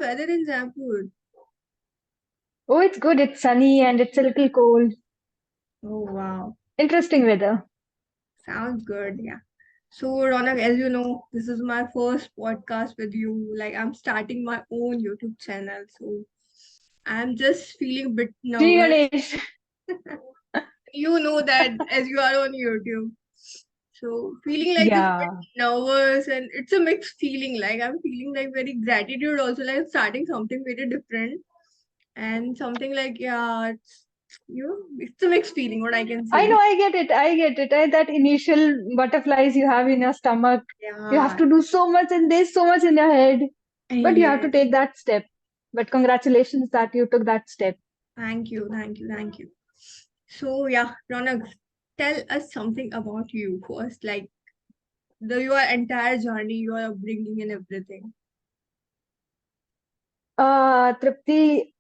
weather in Jaipur? Oh, it's good. It's sunny and it's a little cold. Oh, wow. Interesting weather. Sounds good. Yeah. So, Ronak, as you know, this is my first podcast with you. Like, I'm starting my own YouTube channel. So, I'm just feeling a bit Sri nervous. Ganesh. You know that as you are on YouTube. So, feeling like this bit Yeah. nervous, and it's a mixed feeling. Like, I'm feeling like very gratitude also, like starting something very different and something like, yeah, it's a mixed feeling, what I can I know, say. I get it. I get it. That initial butterflies you have in your stomach. You have Yeah. to do so much and there's so much in your head. But you have to Yes. take that step. But congratulations that you took that step. Thank you, thank you, thank you. So yeah, Ronak, tell us something about you first, like your entire journey, your upbringing and everything. Tripti,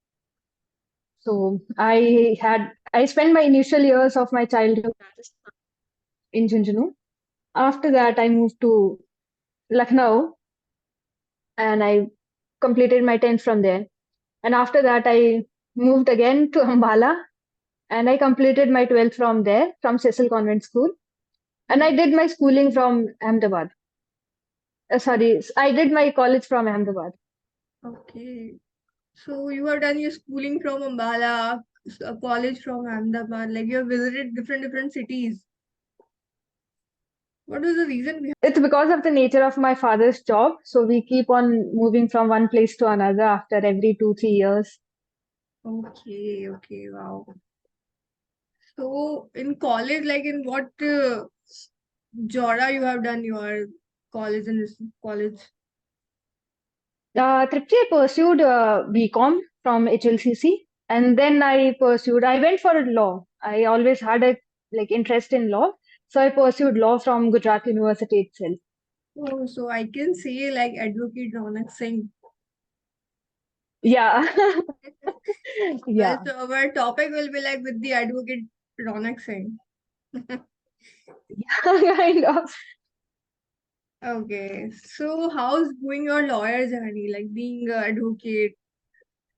so I spent my initial years of my childhood in Junjunu. After that, I moved to Lucknow and I completed my 10th from there. And after that, I moved again to Ambala and I completed my 12th from there, from Cecil Convent School. And I did my schooling from Ahmedabad. Sorry, I did my college from Ahmedabad. Okay. So you have done your schooling from Ambala, a college from Ahmedabad, like you have visited different cities. What was the reason behind? It's because of the nature of my father's job. So we keep on moving from one place to another after every 2, 3 years. Okay, okay, wow. So in college, like in what genre you have done your college in this college? Tripti, I pursued BCom from HLCC, and then I went for law. I always had a interest in law, so I pursued law from Gujarat University itself. Oh, so I can say like Advocate Ronak Singh. Yeah, Well, yeah. so our topic will be like with the Advocate Ronak Singh. Kind of. Okay, so how's going your lawyer journey, like being an advocate?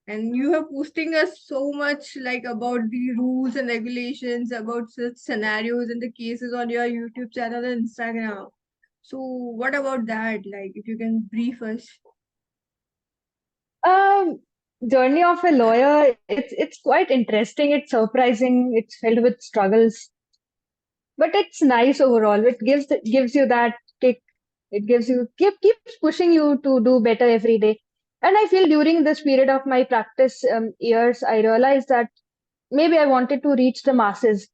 And you have posting us so much like about the rules and regulations, about such scenarios and the cases on your YouTube channel and Instagram. So what about that? Like if you can brief us. Um, Journey of a lawyer. It's quite interesting. It's surprising. It's filled with struggles, but it's nice overall. It gives you that kick. It keeps pushing you to do better every day. And I feel during this period of my practice years, I realized that maybe I wanted to reach the masses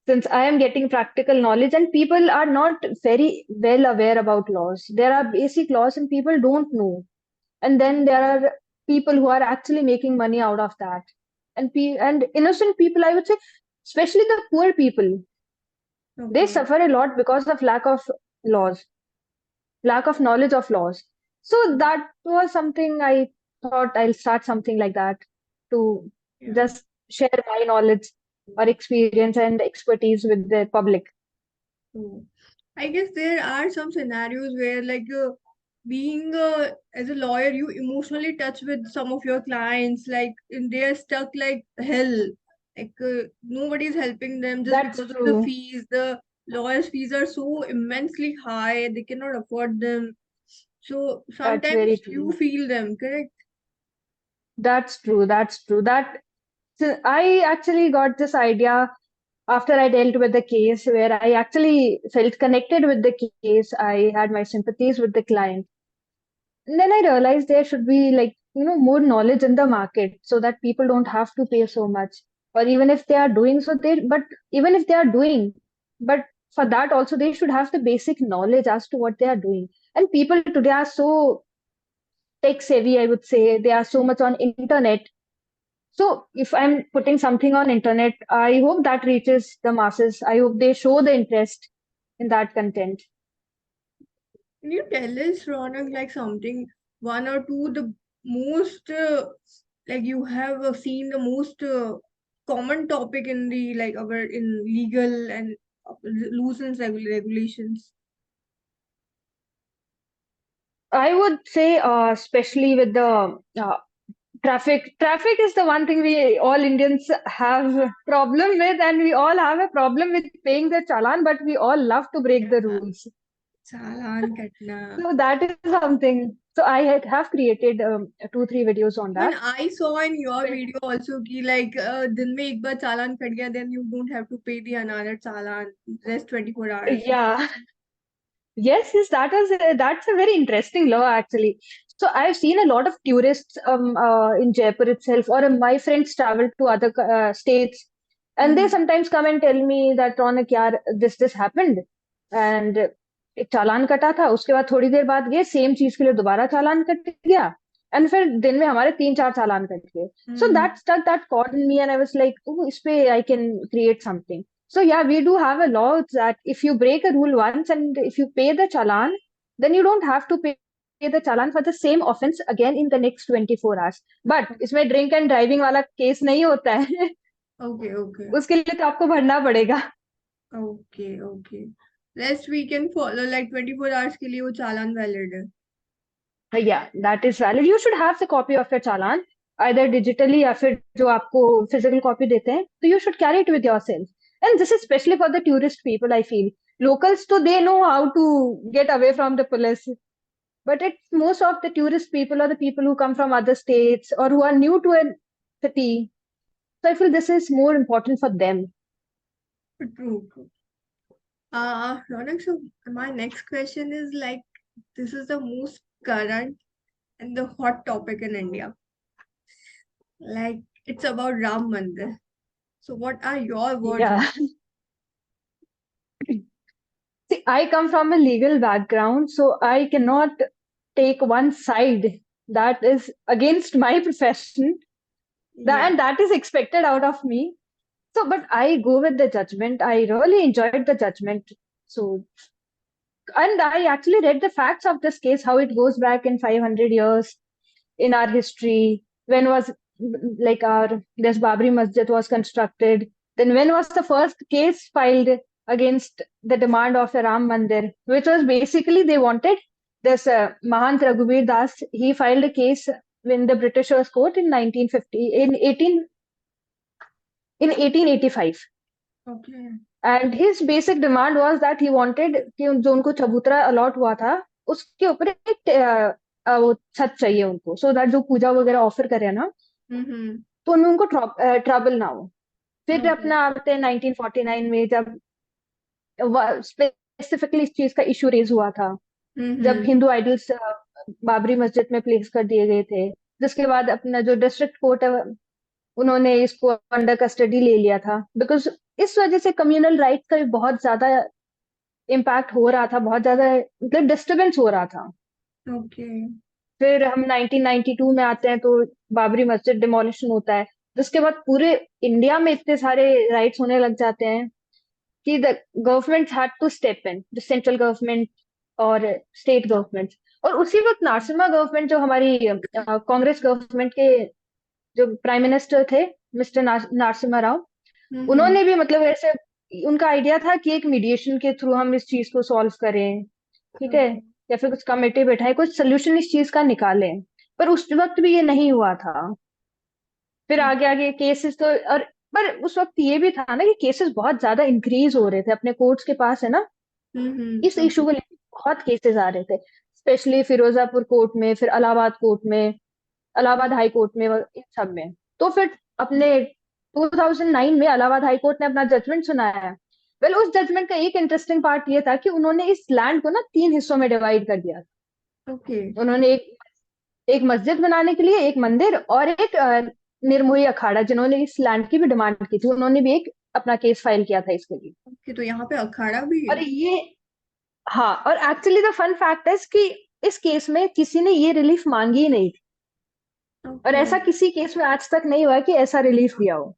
since I am getting practical knowledge and people are not very well aware about laws. There are basic laws and people don't know. And then there are people who are actually making money out of that. And innocent people, I would say, especially the poor people, they Okay. suffer a lot because of laws, lack of knowledge of laws. So that was something I thought I'll start something like that to Yeah. just share my knowledge or experience and expertise with the public. So I guess there are some scenarios where like being as a lawyer, you emotionally touch with some of your clients, like and they are stuck like hell. Like nobody's helping them just That's because of the true. fees. The lawyers' fees are so immensely high, they cannot afford them. So That's very sometimes you true. feel them, correct? That's true. That's true. So I actually got this idea after I dealt with the case where I actually felt connected with the case. I had my sympathies with the client. And then I realized there should be more knowledge in the market so that people don't have to pay so much. Or even if they are doing so, but even if they are doing, but for that also they should have the basic knowledge as to what they are doing. And people today are so tech savvy, I would say. They are so much on internet. So if I'm putting something on internet, I hope that reaches the masses. I hope they show the interest in that content. Can you tell us, Ronak, like something, one or two, the most, like you have seen the most common topic in the, like, our, in legal and loosens regulations? I would say, especially with the traffic. Traffic is the one thing we all Indians have a problem with, and we all have a problem with paying the challan, but we all love to break the Yeah, rules. चालान कटना. So that is something. So I have created 2-3 videos on Even that. I saw in your But video also कि like दिन में एक बार चालान cut गया, then you don't have to pay the another challan rest 24 hours. yeah, yes, that's a very interesting law actually. So I've seen a lot of tourists in Jaipur itself, or my friends travel to other states, and they Mm-hmm. sometimes come and tell me that Ronak, yaar, this happened, and एक चालान कटा था, उसके बाद थोड़ी देर बाद गए same चीज के लिए दोबारा चालान कट गया, एंड फिर दिन में हमारे 3-4 चालान कट गए. So Mm-hmm. that caught in me, and I was like, oh, इस पे I can create something. So yeah, we do have a law that if you break a rule once and if you pay the challan, then you don't have to pay the challan for the same offense again in the next 24 hours. But इसमें drink and driving वाला case नहीं होता है. Okay, okay, उसके लिए तो आपको भरना पड़ेगा. okay, okay. Rest we can follow like 24 hours के लिए वो चालान valid है. Yeah, that is valid. You should have the copy of your challan either digitally या फिर जो आपको physical copy देते हैं. So you should carry it with yourself. And this is especially for the tourist people, I feel. Locals, so they know how to get away from the police. But it's most of the tourist people or the people who come from other states or who are new to a city. So I feel this is more important for them. True, true. Ronak, so my next question is like, this is the most current and the hot topic in India. Like, it's about Ram Mandir. So, what are your words on? Yeah. See, I come from a legal background, so I cannot take one side that is against my profession. Yeah. And that is expected out of me. So, but I go with the judgment. I really enjoyed the judgment. So, and I actually read the facts of this case, how it goes back in 500 years in our history. When was like our this Babri Masjid was constructed? Then when was the first case filed against the demand of the Ram Mandir, which was basically they wanted this Mahant Raghuveer Das. He filed a case in the Britishers court in 1950 in 1885. Okay. And his basic demand was that he wanted कि जो उनको चबूतरा allot हुआ था उसके ऊपर एक वो छत चाहिए उनको, सो दैट जो पूजा वगैरह ऑफर करे ना Mm-hmm. तो उनमें उनको ट्रबल ना हो. फिर Okay. अपना आते हैं 1949 में जब स्पेसिफिकली इस चीज का इशू रेज हुआ था, जब Mm-hmm. हिंदू आइडल्स बाबरी मस्जिद में प्लेस कर दिए गए थे, जिसके बाद अपना जो डिस्ट्रिक्ट कोर्ट है उन्होंने इसको अंडर कस्टडी ले लिया था, बिकॉज इस वजह से कम्युनल राइट का भी बहुत ज्यादा इम्पैक्ट हो रहा था, बहुत ज्यादा मतलब डिस्टरबेंस हो रहा था. Okay. फिर हम 1992 में आते हैं तो बाबरी मस्जिद डिमोलिशन होता है, जिसके बाद पूरे इंडिया में इतने सारे राइट्स होने लग जाते हैं कि the government had to step in, the central government और स्टेट गवर्नमेंट. और उसी वक्त नारसिम्हा गवर्नमेंट जो हमारी कांग्रेस गवर्नमेंट के जो प्राइम मिनिस्टर थे मिस्टर नरसिम्हा राव, Mm-hmm. उन्होंने भी मतलब ऐसे उनका आइडिया था कि एक मीडिएशन के थ्रू हम इस चीज को सॉल्व करें, ठीक है, Okay. या फिर कुछ कमेटी बैठाए कुछ सोल्यूशन इस चीज का निकालें. पर उस वक्त भी ये नहीं हुआ था. फिर आगे आगे केसेस तो और पर उस वक्त ये भी था ना कि केसेस बहुत ज्यादा इंक्रीज हो रहे थे अपने कोर्ट्स के पास है ना, Mm-hmm. इस इशू को लेकर बहुत केसेस आ रहे थे, स्पेशली फिरोजापुर कोर्ट में, फिर इलाहाबाद कोर्ट में, इलाहाबाद हाई कोर्ट में, इन सब में. तो फिर अपने 2009 में इलाहाबाद हाई कोर्ट ने अपना जजमेंट सुनाया है. वेल उस जजमेंट का एक इंटरेस्टिंग पार्ट ये था कि उन्होंने इस लैंड को ना 3 हिस्सों में डिवाइड कर दिया. Okay. उन्होंने एक मस्जिद बनाने के लिए एक मंदिर और एक निर्मोही अखाड़ा, जिन्होंने इस लैंड की भी डिमांड की थी, उन्होंने भी एक अपना केस फाइल किया था इसके लिए. Okay. तो यहाँ पे अखाड़ा भी है. और ये हाँ, और एक्चुअली द फन फैक्ट है कि इस केस में किसी ने ये रिलीफ मांगी ही नहीं थी, और Okay. ऐसा किसी केस में आज तक नहीं हुआ कि ऐसा रिलीफ दिया हो.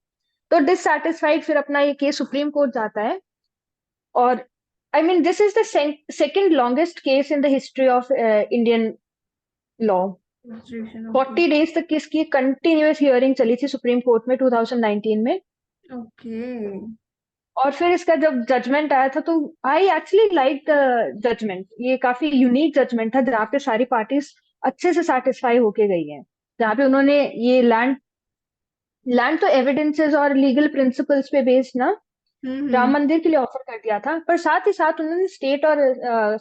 तो डिससेटिस्फाइड फिर अपना ये केस सुप्रीम कोर्ट जाता है. और I mean this is the second longest case in the history of Indian law. Registration. Okay. 40 days तक इसकी कंटिन्यूअस हियरिंग चली थी सुप्रीम कोर्ट में 2019 में. Okay. और फिर इसका जब जजमेंट आया था तो I actually like the judgement. ये काफी यूनिक जजमेंट था जहाँ पे सारी पार्टीज अच्छे से सेटिस्फाई होके गई हैं। जहाँ पे उन्होंने ये लैंड लैंड तो एविडेंसेस और लीगल प्रिंसिपल्स पे बेस्ड ना राम हम्म मंदिर के लिए ऑफर कर दिया था, पर साथ ही साथ उन्होंने स्टेट और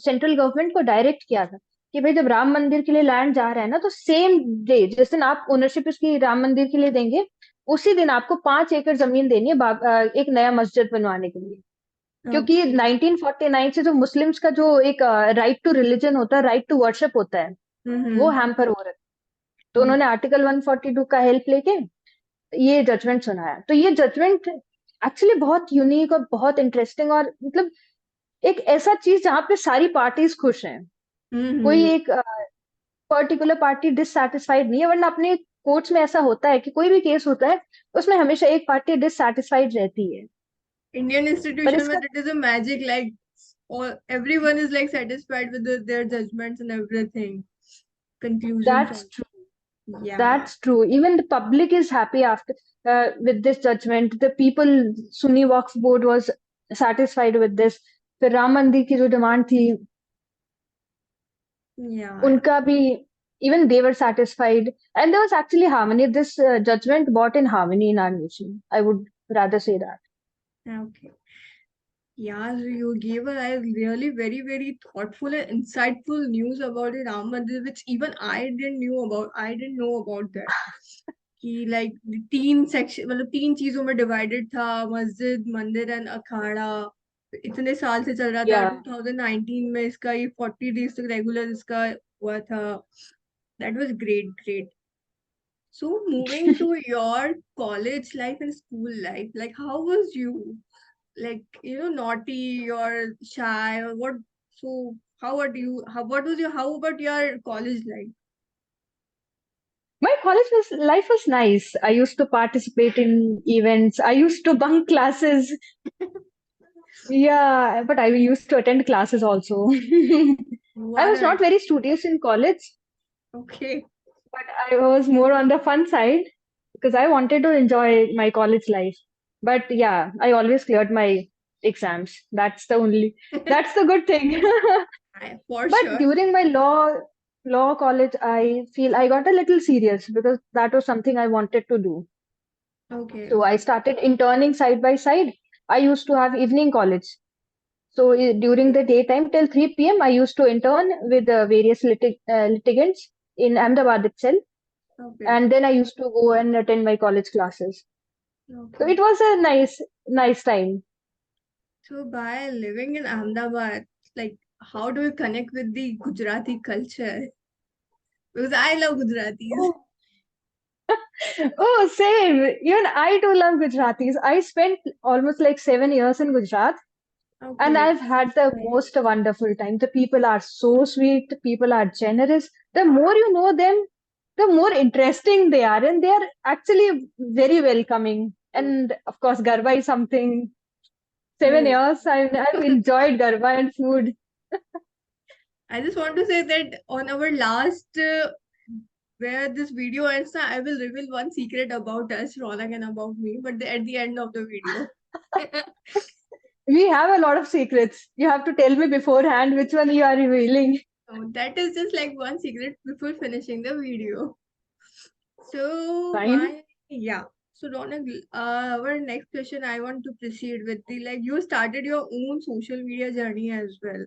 सेंट्रल गवर्नमेंट को डायरेक्ट किया था कि भाई जब राम मंदिर के लिए लैंड जा रहा है ना, तो सेम डे जिस दिन आप ओनरशिप इसकी राम मंदिर के लिए देंगे, उसी दिन आपको 5 एकड़ जमीन देनी है एक नया मस्जिद बनवाने के लिए। क्योंकि ओके 1949 से जो मुस्लिम्स का जो एक राइट टू रिलीजन होता है, राइट टू वर्शिप होता है, वो हम्म हैम्पर हो रहा है। तो उन्होंने आर्टिकल 142 का हेल्प लेके ये जजमेंट सुनाया। तो ये जजमेंट एक्चुअली बहुत यूनिक और बहुत इंटरेस्टिंग, और मतलब एक ऐसा चीज जहाँ पे सारी पार्टीज खुश हैं। कोई हम्म एक पर्टिकुलर पार्टी डिससेटिस्फाइड नहीं है, वरना अपने कोर्ट्स में ऐसा होता है कि कोई भी केस होता है उसमें हमेशा एक पार्टी डिससेटिस्फाइड रहती है। Indian पर institution इसका में it is a magic like all everyone is like satisfied with their judgments and everything conclusions that's all. True, Yeah. That's true, even the public is happy after with this judgment. The people, Sunni Waqf board was satisfied with this. फिर राम मंदिर की जो demand थी Yeah. उनका भी, even they were satisfied, and there was actually harmony. This judgment brought in harmony in our nation, I would rather say that. Yeah. Okay. Yeah, so you gave a like, really very, very thoughtful and insightful news about the Ram Mandir, which even I didn't knew about. I didn't know about that. कि like तीन section मतलब तीन चीजों में divided था, मस्जिद मंदिर and अखाड़ा। इतने साल से चल रहा था, Yeah. 2019 में इसका ये 40 डेज तक रेगुलर इसका हुआ था। That was great great. So moving to your college life and school life, like how was you, like naughty or shy or what? So how are you, how about your college life? My life was nice. I used to participate in events. I used to bunk classes. Yeah, but I used to attend classes also. You I are was not a very studious in college, okay. but I was more on the fun side because I wanted to enjoy my college life. But yeah, I always cleared my exams. That's the good thing. For But sure. during my law college, I feel I got a little serious because that was something I wanted to do. Okay. So I started interning side by side. I used to have evening college. So during the daytime till 3 p.m., I used to intern with various litigants in Ahmedabad itself. Okay. And then I used to go and attend my college classes. So Okay. it was a nice time. So by living in Ahmedabad, like how do you connect with the Gujarati culture? Because I love Gujaratis. Oh, oh, same. Even I too love Gujaratis. I spent almost like 7 years in Gujarat, and Okay. I've had the most wonderful time. The people are so sweet, the people are generous. The more you know them, the more interesting they are, and they are actually very welcoming. And of course, Garba is something. seven Oh. years, I've enjoyed Garba and food. I just want to say that on our last where this video ends, I will reveal one secret about us, Ronak, and about me, but at the end of the video. We have a lot of secrets. You have to tell me beforehand which one you are revealing. So that is just like one secret before finishing the video. So Fine. my yeah. So Ronak, our next question I want to proceed with the like you started your own social media journey as well.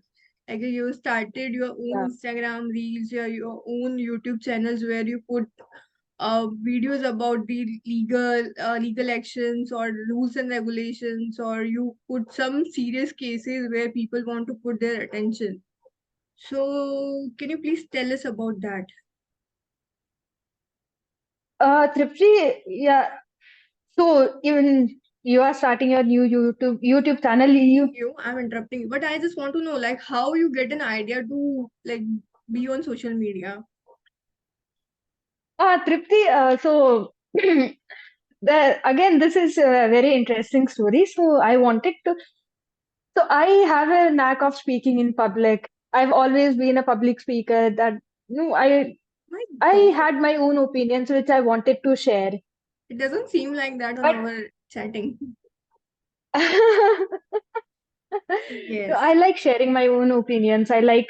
Like you started your own Yeah. Instagram reels, your own YouTube channels where you put videos about the legal actions or rules and regulations, or you put some serious cases where people want to put their attention. So can you please tell us about that? Tripti, yeah. So even you are starting your new YouTube channel. You, I'm interrupting you, but I just want to know like how you get an idea to like be on social media. Tripti. So again, this is a very interesting story. So I wanted to. So I have a knack of speaking in public. I've always been a public speaker. That no, My I God, had my own opinions which I wanted to share. it doesn't seem like that on But our chatting. So Yes. I like sharing my own opinions. I like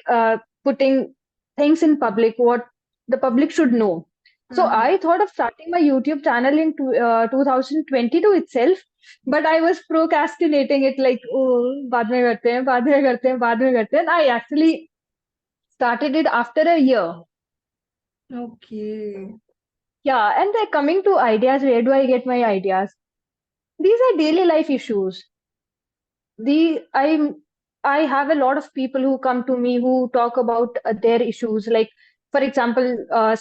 putting things in public, what the public should know. So Uh-huh. I thought of starting my YouTube channel in 2022 itself, but I was procrastinating it like, oh, बाद में करते हैं, बाद में करते हैं, बाद में करते हैं. And I actually started it after a year. Okay. Yeah, and they're coming to ideas. Where do I get my ideas? These are daily life issues. The i i have a lot of people who come to me who talk about their issues, like for example,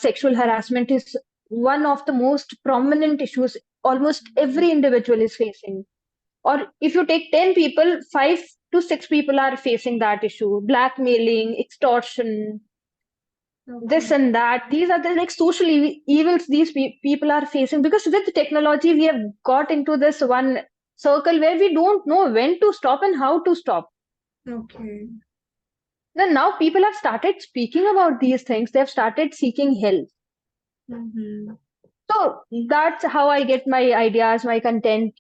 sexual harassment is one of the most prominent issues almost every individual is facing. Or if you take 10 people, 5 to 6 people are facing that issue: blackmailing, extortion, this Okay. and that. These are the like social evils these people are facing, because with technology we have got into this one circle where we don't know when to stop and how to stop. Okay. Then now people have started speaking about these things. They have started seeking help. Mm-hmm. So that's how I get my ideas, my content.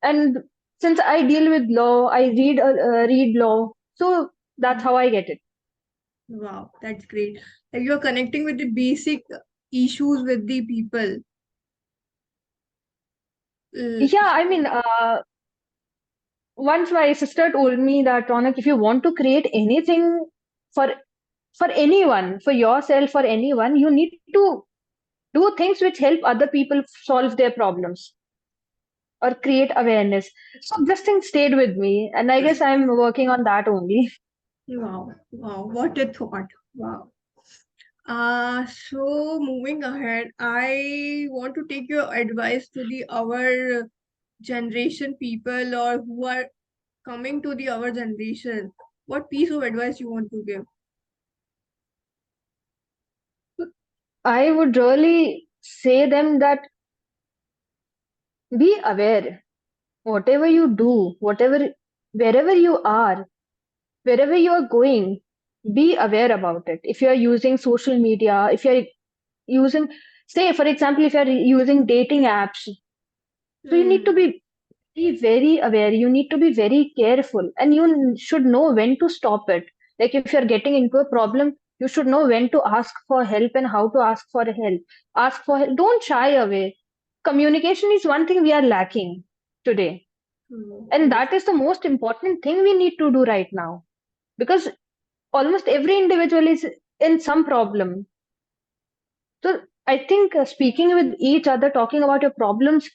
And since I deal with law, I read law. So that's how I get it. Wow, that's great. Like you're connecting with the basic issues with the people. Yeah, I So, mean, once my sister told me that, Ronak, if you want to create anything for for anyone, for yourself, for anyone, you need to do things which help other people solve their problems or create awareness. So this thing stayed with me, and I guess I'm working on that only. wow, wow, what a thought. Wow. So moving ahead, I want to take your advice to the our generation people or who are coming to the our generation. What piece of advice you want to give? I would really say them that be aware. Whatever you do, whatever wherever you are, wherever you are going, be aware about it. If you are using social media, if you're using, say for example, if you're using dating apps, so you need to Hmm. be very aware. You need to be very careful, and you should know when to stop it. Like if you're getting into a problem, you should know when to ask for help and how to ask for help. Ask for help. Don't shy away. Communication is one thing we are lacking today, and Yes. that is the most important thing we need to do right now, because almost every individual is in some problem. So I think speaking with each other, talking about your problems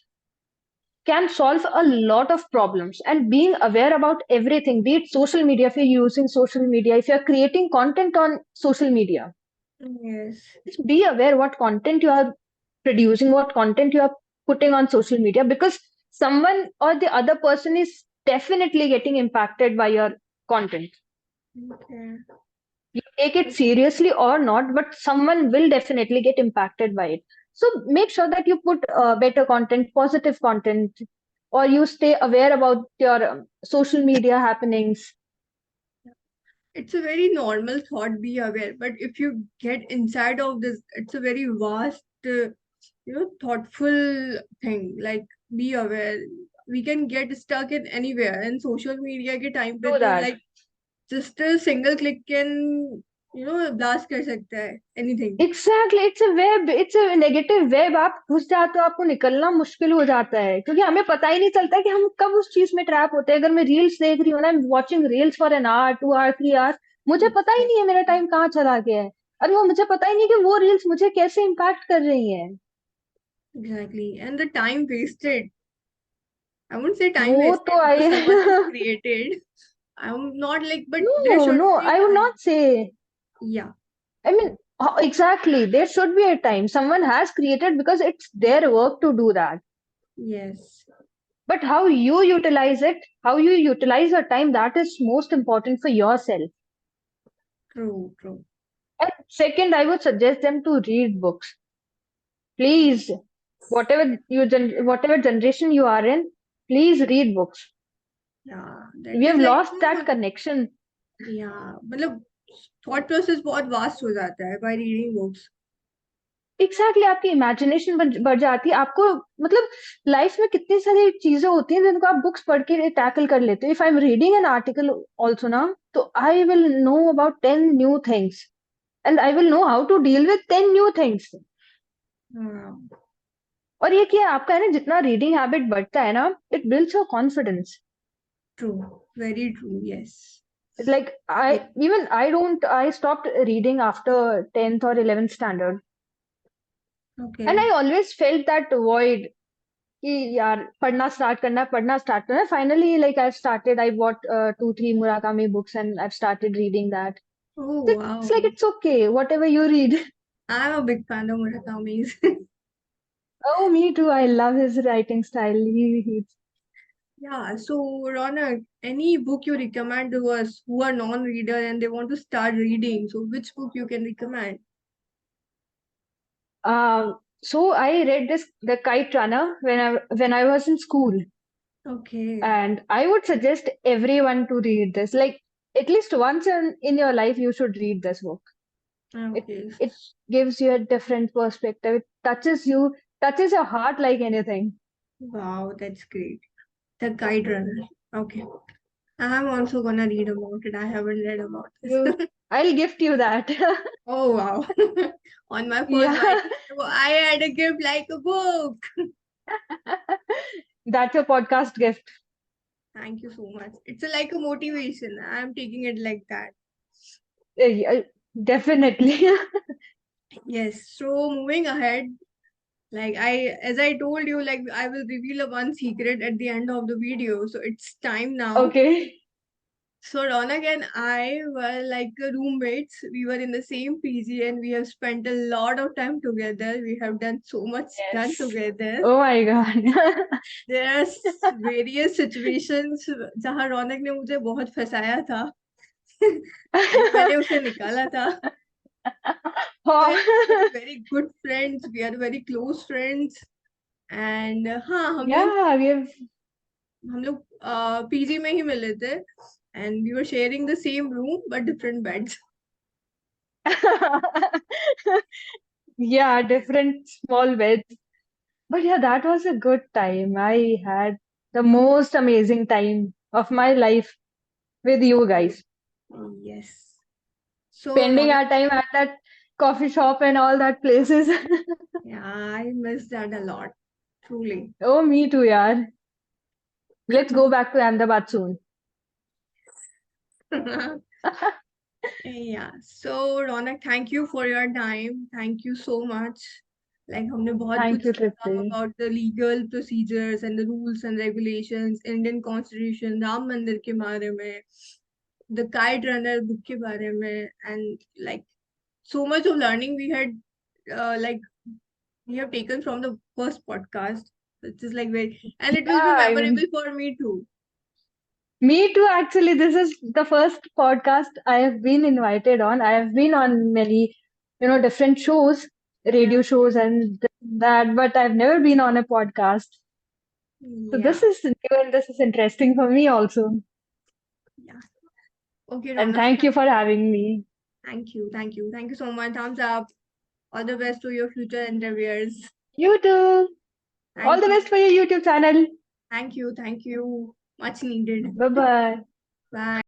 can solve a lot of problems, and being aware about everything, be it social media, if you're using social media, if you're creating content on social media, Yes. just be aware what content you are producing, what content you are putting on social media, because someone or the other person is definitely getting impacted by your content. Okay. You take it seriously or not, but someone will definitely get impacted by it. So make sure that you put better content, positive content, or you stay aware about your social media happenings. It's a very normal thought, be aware. But if you get inside of this, it's a very vast, thoughtful thing. Like, be aware. We can get stuck in anywhere. And social media के time पे Do तो that. like just a single click can, blast कर सकता है anything. Exactly, it's a negative web. आप घुस जाते हो, आपको निकलना मुश्किल हो जाता है, क्योंकि हमें पता ही नहीं चलता कि हम कब उस चीज में ट्रैप होते हैं. अगर मैं रील्स देख रही हूँ ना, watching reels for an hour, 2 hour, 3 hours, मुझे पता ही नहीं है मेरा टाइम कहाँ चला गया है. और वो मुझे पता ही नहीं कि वो रील्स मुझे कैसे इम्पैक्ट कर रही हैं. Exactly. And the time wasted. I wouldn't say time वो wasted तो because I someone has created. I'm not like, but there no should no, be I would time. Not say. Yeah. I mean, exactly, there should be a time someone has created because it's their work to do that. Yes. But how you utilize it, how you utilize your time, that is most important for yourself. True. True. And second, I would suggest them to read books. Please, whatever generation you are in, please read books. Yeah. That We is have like, lost that connection. yeah. मतलब thought process बहुत vast हो जाता है by reading books. Exactly आपकी imagination बढ़ जाती है आपको, मतलब लाइफ में कितनी सारी चीजें होती हैं जिनको आप बुक्स पढ़ के टैकल कर लेते हो। If I am reading an article also ना, तो I will know about 10 new things, and I will know how to deal with 10 new things। हाँ, और ये क्या आपका है ना, जितना रीडिंग हैबिट बढ़ता है ना, it builds your confidence. True, very true, yes. Like I don't, I stopped reading after 10th or 11th standard, and okay. I always felt that void कि यार पढ़ना स्टार्ट करना है। Finally like I started, I bought 2 3 Murakami books and I started reading that. Oh it's wow, like it's okay whatever you read. I am a big fan of Murakami's. Oh, me too, I love his writing style. He Yeah, so Ronak, any book you recommend to us who are non-reader and they want to start reading, so which book you can recommend? so I read this The Kite Runner when I was in school, Okay, and I would suggest everyone to read this. Like at least once in your life, you should read this book. It okay. it gives you a different perspective. It touches your heart like anything. Wow, that's great. The Guide Runner. Okay. I'm also gonna read about it. I haven't read about this. I'll gift you that. Oh wow. On my first Yeah, birthday, so I had a gift like a book. that's your podcast gift. Thank you so much. It's like a motivation. I'm taking it like that. Yeah, definitely. Yes. So moving ahead, like as I told you, like I will reveal a one secret at the end of the video. So it's time now. Okay. So Ronak and I were like roommates. We were in the same PG and we have spent a lot of time together. We have done so much done Yes. together. Oh my God. There are various situations जहाँ रौनक ने मुझे बहुत फंसाया था and मैंने उसे निकाला था. Oh. We're very very good friends. We are very close friends. And हाँ Yeah, we have. हम लोग पीजी में ही मिले थे and we were sharing the same room but different beds. Yeah, different small beds. But yeah, that was a good time. I had the most amazing time of my life with you guys. Yes. So Spending Ronak, our time at that coffee shop and all that places. yeah, I miss that a lot, truly. Oh, me too, yaar. Let's go back to Ahmedabad soon. Yeah. So Ronak, thank you for your time. Thank you so much. Like हमने बहुत Thank कुछ you, सीखा Tripti. about the legal procedures and the rules and regulations, Indian Constitution, Ram मंदिर के बारे में, the Kite Runner book के बारे में, and like so much of learning we had, like we have taken from the first podcast. It's just like very, and it will be Yeah, memorable for me too. me too, actually. This is the first podcast I have been invited on. I have been on many, different shows, Yeah. radio shows and that, but I've never been on a podcast. So Yeah. this is new and this is interesting for me also. Yeah. Okay, And Ronak. So thank you for having me. thank you. Thank you. Thank you so much. Thumbs up. All the best to your future endeavors. You too. All Thank the you. best for your YouTube channel. Thank you. Thank you. Much needed. Bye bye. Bye.